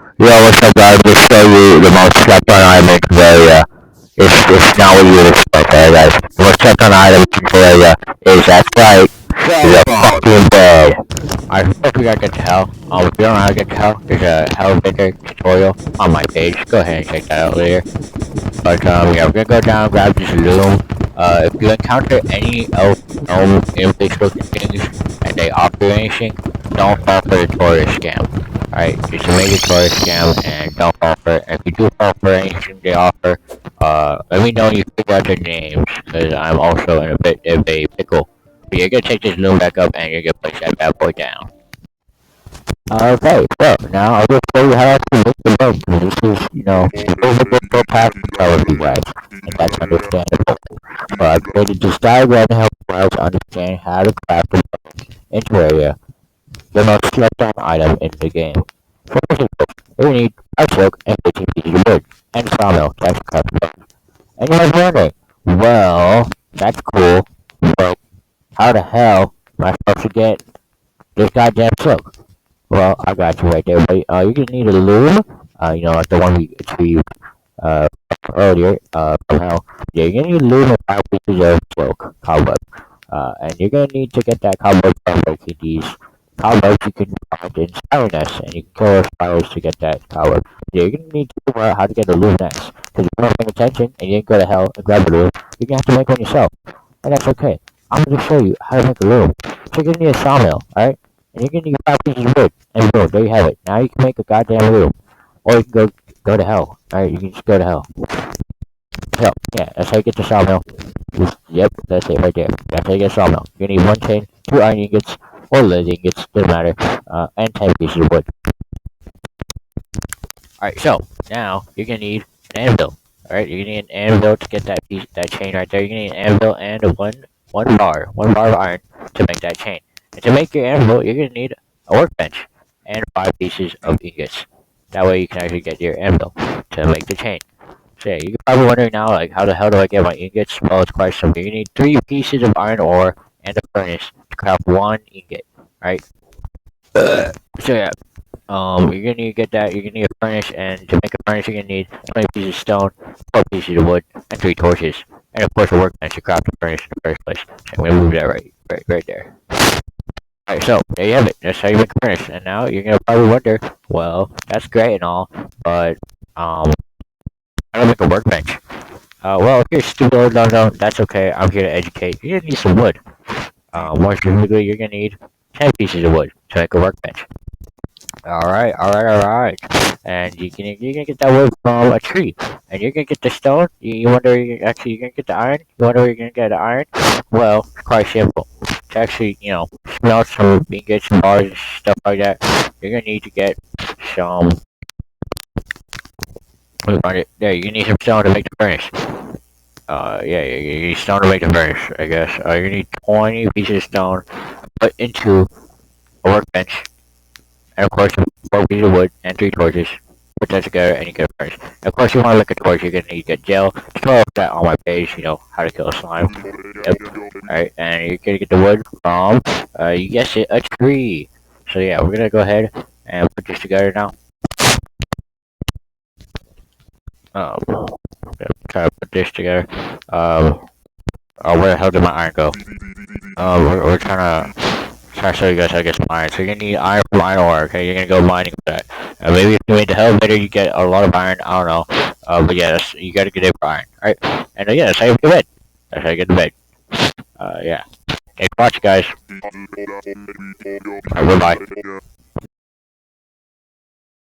Yo, what's up, guys? Let's show you the most slept on item in Terraria. It's not what you would expect, there, guys. The most slept on item in Terraria is, that's right, the fucking bed. I hope you guys can tell. If you don't know how to get to hell, there's a Hellbender tutorial on my page. Go ahead and check that out later. But, yeah, we're gonna go down, grab this loom. If you encounter any elf, gnome, impish looking things, and they offer you anything, don't fall for the tourist scam. Alright, it's a major tourist scam, and don't fall for it. If you do fall for anything they offer, let me know when you figure out their names, because I'm also in a bit of a pickle. But you're gonna take this loom back up, and you're gonna place that bad boy down. Okay, so now I'll just show you how to make the boat. This is, a difficult task to tell you guys, and that's understandable. But I've created this diagram to help you guys understand how to craft the boat in Terraria, the most slept on item in the game. For example, you need a silk and 15 pieces of wood, and a sawmill to actually craft the boat. And you might be wondering, well, that's cool, but how the hell am I supposed to get this goddamn silk? Well, I got you right there, but you're gonna need a loom, like the one we achieved earlier, somehow. Yeah, you're gonna need a loom and 5 pieces of silk, cobweb. And you're gonna need to get that cobweb from making these cobwebs you can find in Spire Nests, and you can kill spires to get that cobweb. Yeah, you're gonna need to figure out how to get a loom next, because if you're not paying attention and you didn't go to hell and grab a loom, you're gonna have to make one yourself. And that's okay. I'm gonna show you how to make a loom. So you're gonna need a sawmill, alright? And you're gonna need 5 pieces of wood. And boom, there you have it. Now you can make a goddamn loom. Or you can go to hell. Alright, you can just go to hell. So, yeah, that's how you get the sawmill. Yep, that's it right there. That's how you get a sawmill. You're gonna need 1 chain, 2 iron ingots, or lead ingots, doesn't matter, and 10 pieces of wood. Alright, so, now, you're gonna need an anvil. Alright, you're gonna need an anvil to get that chain right there. You're gonna need an anvil and one bar of iron to make that chain. And to make your anvil, you're gonna need a workbench and 5 pieces of ingots. That way you can actually get your anvil to make the chain. So yeah, you're probably wondering now, like, how the hell do I get my ingots? Well, it's quite simple. You need 3 pieces of iron ore and a furnace to craft 1 ingot, right? So yeah, you're gonna need to get that. You're gonna need a furnace, and to make a furnace, you're gonna need 20 pieces of stone, 4 pieces of wood, and 3 torches, and of course a workbench to craft the furnace in the first place. So I'm gonna move that right there. Alright, so there you have it. That's how you make a furnace. And now you're gonna probably wonder, well, that's great and all, but how do I make a workbench? Well, if you're stupid or don't, that's okay. I'm here to educate. You're gonna need some wood. More specifically, you're gonna need 10 pieces of wood to make a workbench. Alright. And you're gonna get that wood from a tree. And you're gonna get the stone. You wonder you're gonna get the iron? You wonder where you're gonna get the iron? Well, it's quite simple. To actually, smelt some ingots and bars and stuff like that, you're gonna need to get some. Let me find it. There, you need some stone to make the furnace. Yeah, you need stone to make the furnace, I guess. You need 20 pieces of stone put into a workbench, and of course, 4 pieces of wood and 3 torches. Put that together and you get a furnace. And of course, you want to make a torch, you're gonna need to get gel. Tutorial of that on my page, how to kill a slime. Yep. Alright, and you're gonna get the wood from, you guessed it, a tree. So yeah, we're gonna go ahead and put this together now. Try to put this together. Oh, where the hell did my iron go? We're trying to show you guys how to get some iron. So you're gonna need iron from iron ore, okay? You're gonna go mining with that. Maybe if you made the elevator, you get a lot of iron, I don't know. But yeah, you gotta get it for iron, alright? And yeah, that's how you get to bed. That's how you get to bed. Yeah. Thanks for watching, guys. Alright, bye-bye.